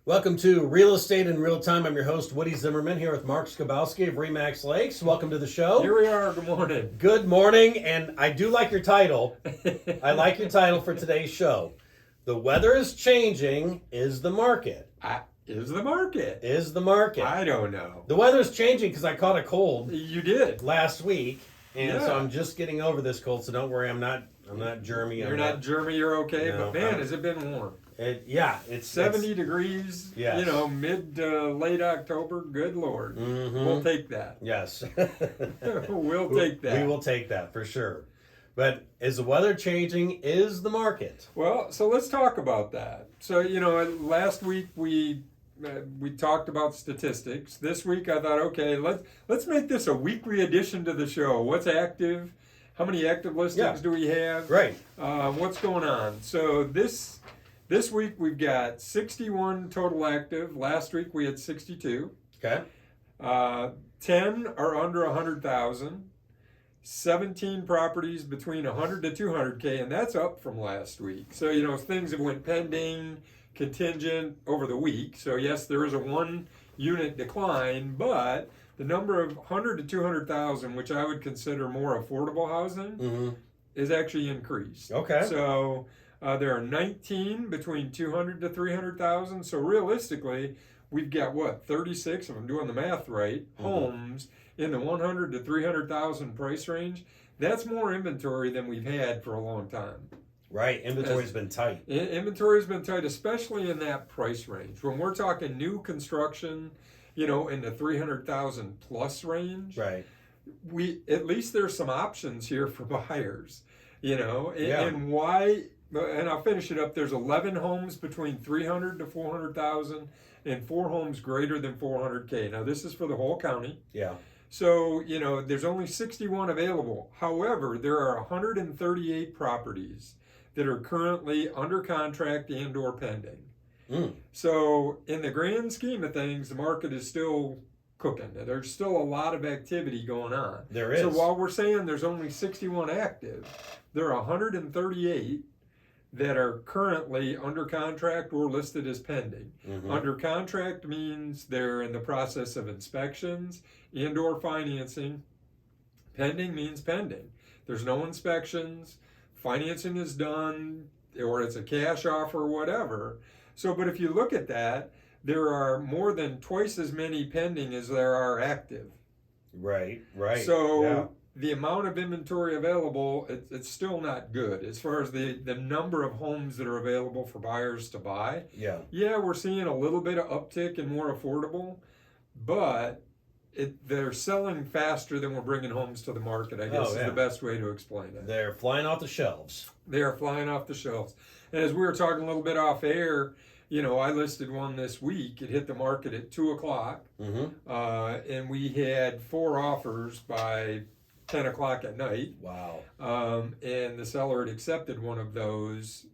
Welcome to Real Estate in Real Time. I'm your host, Woody Zimmerman, here with Mark Skabowski of Remax Lakes. Welcome to the show. Here we are. Good morning. Good morning, and I do like your title. I like your title for today's show. The weather is changing. Is the market? Is the market? Is the market? I don't know. The weather is changing because I caught a cold You did. last week, and so Yeah. I'm just getting over this cold. So don't worry, I'm not germy. You're not germy. You're okay. No, but man, has it been warm? It's 70 degrees. Yes. You know, mid to late October. Good Lord. Mhm. We'll take that. Yes. We'll take that. We will take that for sure. But is the weather changing? Is the market? Well, so let's talk about that. So, you know, last week we talked about statistics. This week I thought, okay, let's make this a weekly addition to the show. What's active? How many active listings do we have? Right. What's going on? So this week we've got 61 total active. Last week we had 62. Okay. 10 are under 100,000. 17 properties between 100 to 200K, and that's up from last week. So, you know, things have went pending, contingent over the week. So, yes, there is a 1 unit decline, but the number of 100 to 200,000, which I would consider more affordable housing, Mm-hmm. is actually increased. Okay. So, there are 19 between 200 to 300,000. So, realistically, we've got what, 36, if I'm doing the math right, homes in the 100 to 300,000 price range. That's more inventory than we've had for a long time. Right. Inventory's been tight. Inventory has been tight, especially in that price range. When we're talking new construction, you know, in the 300,000 plus range, Right. at least there's some options here for buyers, you know, Yeah. and why. And I'll finish it up. There's 11 homes between 300 to 400,000 and 4 homes greater than 400K. Now this is for the whole county. Yeah. So, you know, there's only 61 available. However, there are 138 properties that are currently under contract and or pending. Mm. So, in the grand scheme of things, the market is still cooking. There's still a lot of activity going on. There is. So, while we're saying there's only 61 active, there are 138 that are currently under contract or listed as pending. Mm-hmm. Under contract means they're in the process of inspections and or financing. Pending means pending. There's no inspections, financing is done, or it's a cash offer or whatever. So, but if you look at that, there are more than twice as many pending as there are active. Right. Right. So, yeah. the amount of inventory available, it's still not good as far as the number of homes that are available for buyers to buy. Yeah. Yeah, we're seeing a little bit of uptick and more affordable, but they're selling faster than we're bringing homes to the market, I guess is the best way to explain it. They're flying off the shelves. They are flying off the shelves. And as we were talking a little bit off air, you know, I listed one this week. It hit the market at 2 o'clock, Mm-hmm. and we had 4 offers by 10 o'clock at night. Wow. And the seller had accepted one of those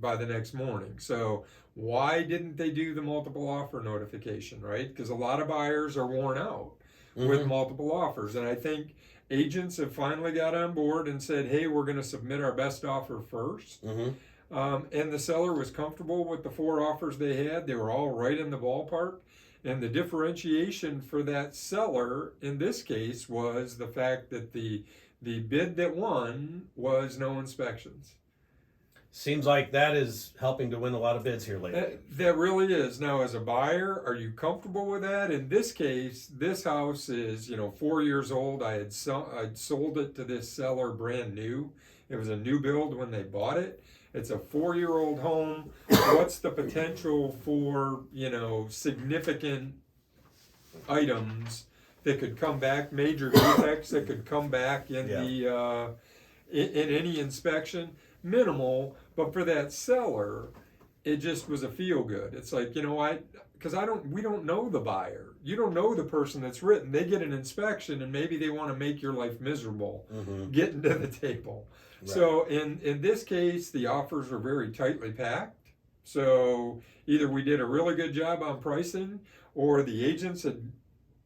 by the next morning. So why didn't they do the multiple offer notification, right? Because a lot of buyers are worn out with multiple offers. And I think agents have finally got on board and said, hey, we're going to submit our best offer first. Mm-hmm. And the seller was comfortable with the 4 offers they had. They were all right in the ballpark. And the differentiation for that seller in this case was the fact that the bid that won was no inspections. Seems like that is helping to win a lot of bids here lately. That really is. Now, as a buyer, are you comfortable with that? In this case, this house is, you know, 4 years old. I'd sold it to this seller brand new. It was a new build when they bought it. It's a 4-year-old home. What's the potential for, you know, significant items that could come back, major defects that could come back in in any inspection? Minimal, but for that seller, it just was a feel good. It's like, you know, we don't know the buyer. You don't know the person that's written. They get an inspection and maybe they want to make your life miserable getting to the table. Right. So in this case, the offers were very tightly packed. So either we did a really good job on pricing, or the agents had,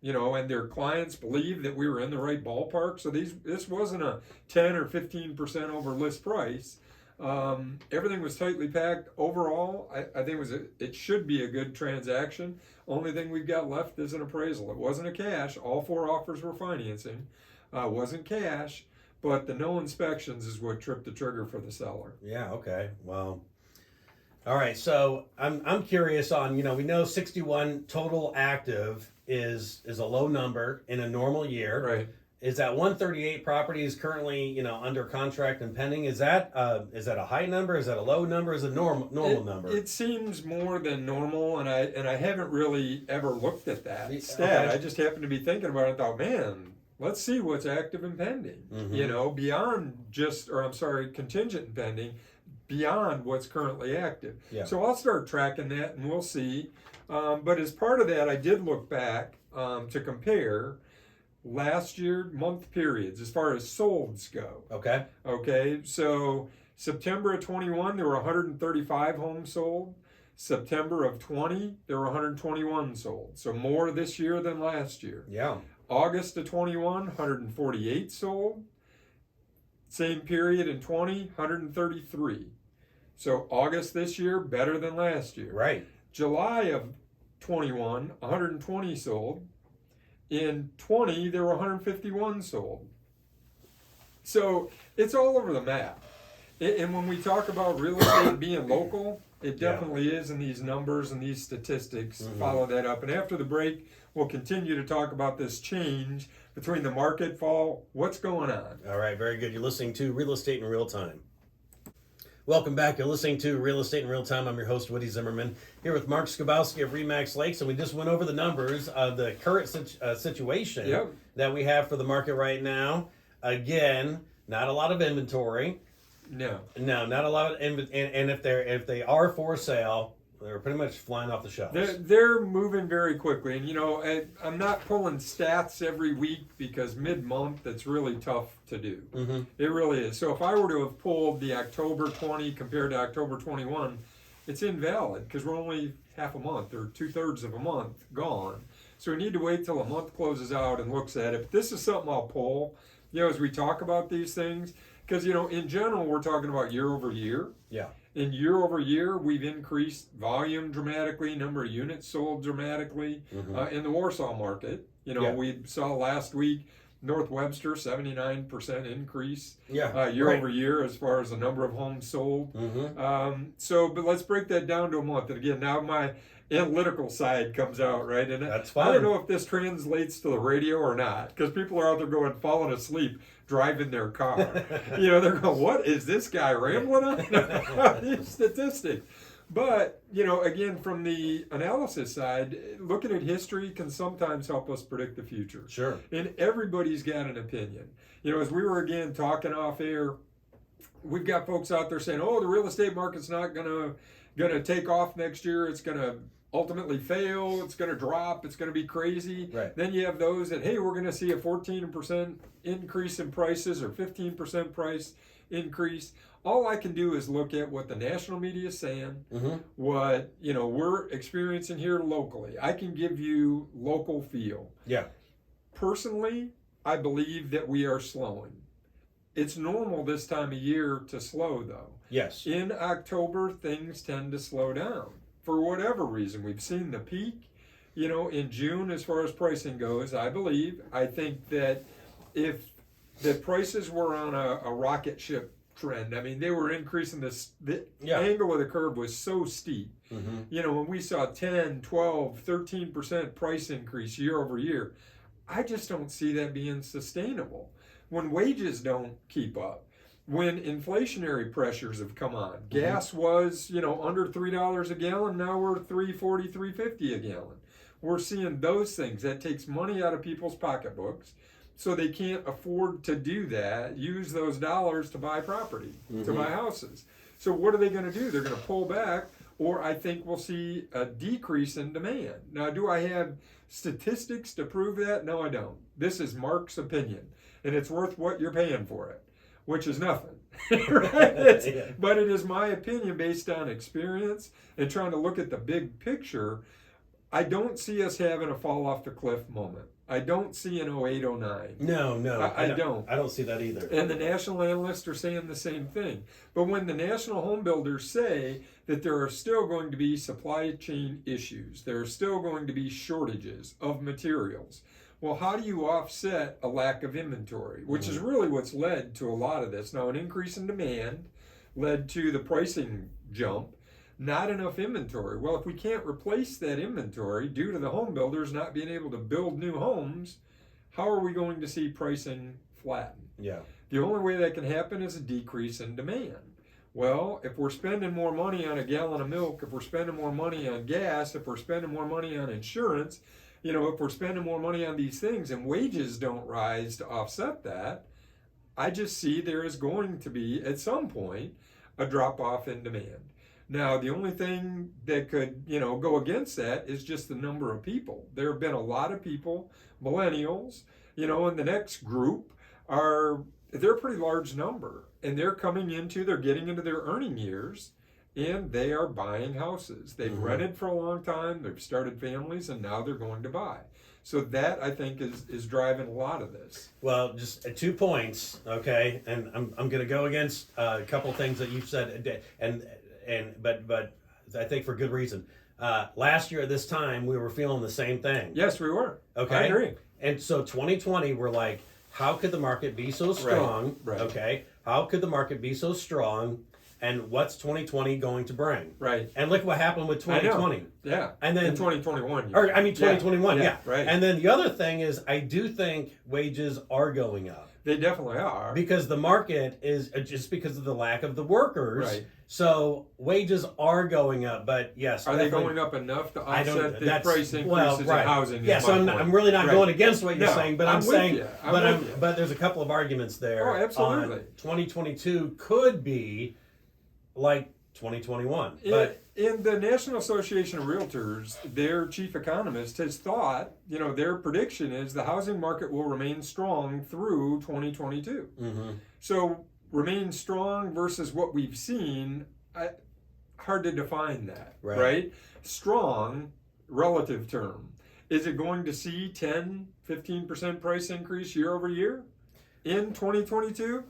you know, and their clients believed that we were in the right ballpark. So this wasn't a 10 or 15% over list price. Everything was tightly packed. Overall, I think it should be a good transaction. Only thing we've got left is an appraisal. It wasn't a cash. All 4 offers were financing. Wasn't cash, but the no inspections is what tripped the trigger for the seller. Yeah. Okay. Well. All right. So I'm curious on, we know 61 total active is a low number in a normal year. Right. Is that 138 properties currently, under contract and pending? Is that a high number? Is that a low number? Is it a normal number? It seems more than normal, and I haven't really ever looked at that stat. Okay. I just happened to be thinking about it and thought, man, let's see what's active and pending. Mhm. Beyond contingent and pending, beyond what's currently active. Yeah. So I'll start tracking that, and we'll see. But as part of that, I did look back to compare last year month periods as far as solds go. Okay. Okay, so September of 21 there were 135 homes sold. September of 20 there were 121 sold, so more this year than last year. Yeah. August of 21 148 sold. Same period in 20 133. So August this year better than last year. Right. July of 21 120 sold. In 20, there were 151 sold. So it's all over the map. And when we talk about real estate being local, it definitely is in these numbers and these statistics. Mhm. Follow that up. And after the break, we'll continue to talk about this change between the market fall. What's going on? All right. Very good. You're listening to Real Estate in Real Time. Welcome back. You're listening to Real Estate in Real Time. I'm your host, Woody Zimmerman, here with Mark Skabowski of Remax Lakes, and we just went over the numbers of the current situation that we have for the market right now. Again, not a lot of inventory. No, not a lot of inventory, and if they are for sale, they're pretty much flying off the shelves. they're moving very quickly. And I'm not pulling stats every week because mid-month it's really tough to do. Mm-hmm. It really is. So if I were to have pulled the October 20 compared to October 21, it's invalid because we're only half a month or 2/3 of a month gone. So we need to wait till a month closes out and looks at it. But this is something I'll pull, as we talk about these things, because, in general, we're talking about year over year. Yeah. In year over year, we've increased volume dramatically, number of units sold dramatically. Mm-hmm. In the Warsaw market. We saw last week North Webster 79% increase year over year as far as the number of homes sold. Mm-hmm. But let's break that down to a month. And again, now my analytical side comes out, right? And that's fine. I don't know if this translates to the radio or not, because people are out there going, falling asleep, driving their car. They're going, what is this guy rambling on? These statistics. But, again, from the analysis side, looking at history can sometimes help us predict the future. Sure. And everybody's got an opinion. As we were, again, talking off air, we've got folks out there saying, oh, the real estate market's not gonna take off next year. It's going to ultimately fail. It's going to drop. It's going to be crazy. Right. Then you have those that, hey, we're going to see a 14% increase in prices or 15% price increase. All I can do is look at what the national media is saying, mm-hmm. what we're experiencing here locally. I can give you local feel. Yeah. Personally, I believe that we are slowing. It's normal this time of year to slow, though. Yes. In October, things tend to slow down for whatever reason. We've seen the peak, in June as far as pricing goes. I think that if the prices were on a rocket ship trend, they were increasing the angle of the curve was so steep. Mm-hmm. When we saw 10, 12, 13% price increase year over year, I just don't see that being sustainable. When wages don't keep up, when inflationary pressures have come on, gas was, under $3 a gallon, now we're $3.40, $3.50 a gallon. We're seeing those things. That takes money out of people's pocketbooks, so they can't afford to do that, use those dollars to buy property, to buy houses. So what are they going to do? They're going to pull back, or I think we'll see a decrease in demand. Now, do I have statistics to prove that? No, I don't. This is Mark's opinion, and it's worth what you're paying for it, which is nothing. Right? But it is my opinion based on experience and trying to look at the big picture. I don't see us having a fall off the cliff moment. I don't see an 08, 09. No, I don't. I don't see that either. And the national analysts are saying the same thing. But when the national home builders say that there are still going to be supply chain issues, there are still going to be shortages of materials, well, how do you offset a lack of inventory? Which is really what's led to a lot of this. Now, an increase in demand led to the pricing jump. Not enough inventory. Well, if we can't replace that inventory due to the home builders not being able to build new homes, how are we going to see pricing flatten? Yeah. The only way that can happen is a decrease in demand. Well, if we're spending more money on a gallon of milk, if we're spending more money on gas, if we're spending more money on insurance, if we're spending more money on these things and wages don't rise to offset that, I just see there is going to be, at some point, a drop off in demand. Now, the only thing that could, go against that is just the number of people. There have been a lot of people, millennials, and the next group they're a pretty large number. And they're getting into their earning years, and they are buying houses. They've rented for a long time, they've started families, and now they're going to buy. So that, I think, is driving a lot of this. Well, just 2 points, okay? And I'm going to go against a couple things that you've said, but I think for good reason. Last year at this time, we were feeling the same thing. Yes, we were. Okay. I agree. And so 2020, we're like, how could the market be so strong? Right. Okay. How could the market be so strong? And what's 2020 going to bring? Right. And look what happened with 2020. Yeah. And then in 2021. 2021. Yeah. Right. And then the other thing is, I do think wages are going up. They definitely are. Because the market is just because of the lack of the workers. Right. So wages are going up, but yes. Are they going up enough to offset the price increases in housing? Yes, I'm really not going against what you're saying, but I'm saying, with you. but there's a couple of arguments there. Oh, absolutely. 2022 could be like 2021. In the National Association of Realtors, their chief economist has thought, their prediction is the housing market will remain strong through 2022. Mm-hmm. So remain strong versus what we've seen, hard to define that, right? Strong, relative term. Is it going to see 10, 15% price increase year over year in 2022?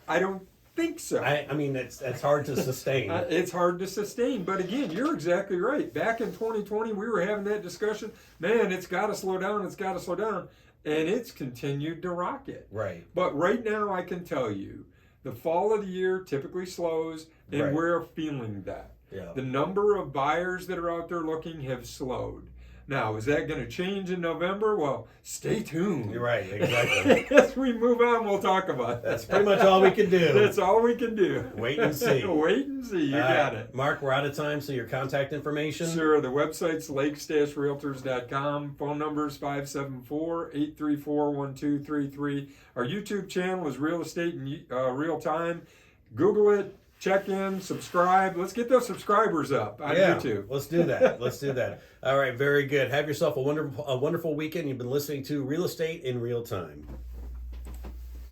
I don't think so. I mean, it's hard to sustain. It's hard to sustain. But again, you're exactly right. Back in 2020, we were having that discussion. Man, it's got to slow down. It's got to slow down. And it's continued to rocket. Right. But right now, I can tell you, the fall of the year typically slows, and we're feeling that. Yeah. The number of buyers that are out there looking have slowed. Now, is that going to change in November? Well, stay tuned. You're right, exactly. As we move on, we'll talk about that. That's pretty much all we can do. That's all we can do. Wait and see. Wait and see. You got it. Mark, we're out of time, so your contact information? Sure. The website's lakes-realtors.com. Phone number is 574-834-1233. Our YouTube channel is Real Estate in Real Time. Google it. Check in, subscribe. Let's get those subscribers up on YouTube. Let's do that. Let's do that. All right, very good. Have yourself a wonderful weekend. You've been listening to Real Estate in Real Time.